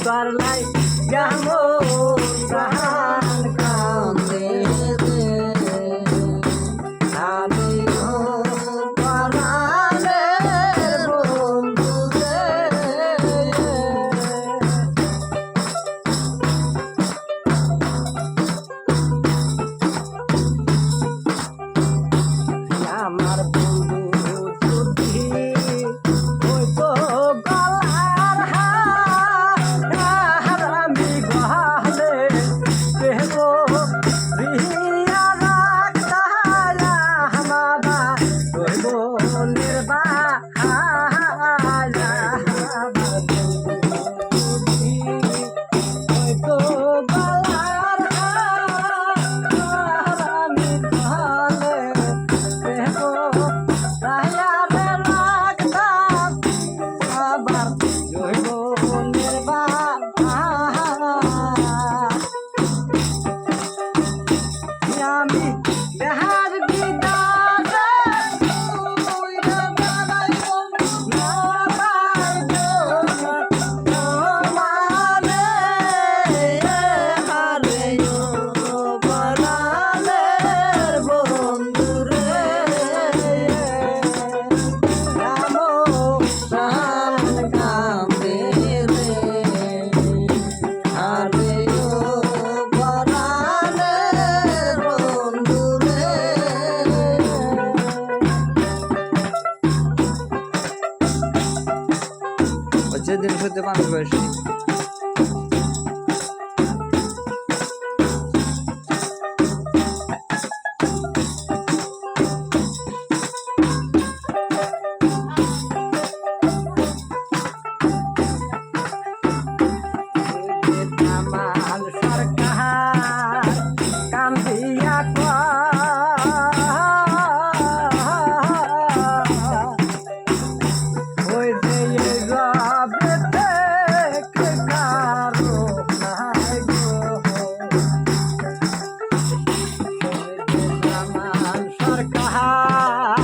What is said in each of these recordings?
Parlay gamo prahan kande আমি পরাণের বন্ধু রে আমার বন্ধু যদি হইতো গলার হার আমি গলে দেবো রিয়া রাখতায়া হামাবা হইব নির্বাহায়া হইতো গলার হার আমি গলে আমি দেহার বিদারে মানে হারে বরালের বন্ধুরে রামো প্রাণ কামে রে হারে যেদিন হতে মানুষ বয়সী আমার সরকার কান্দিয়া ওই যে রবে থেকে কারো নাই গো আমার সরকার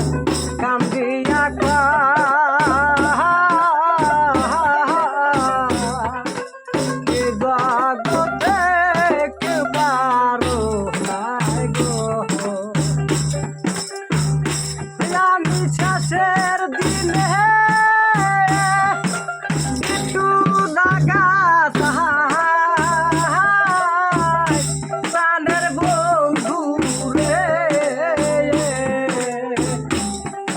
কান্দিয়া আমি শেষের দিনে একটু লাগা প্রাণের বন্ধু রে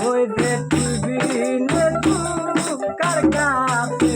ওই যে টিভি কার কাছে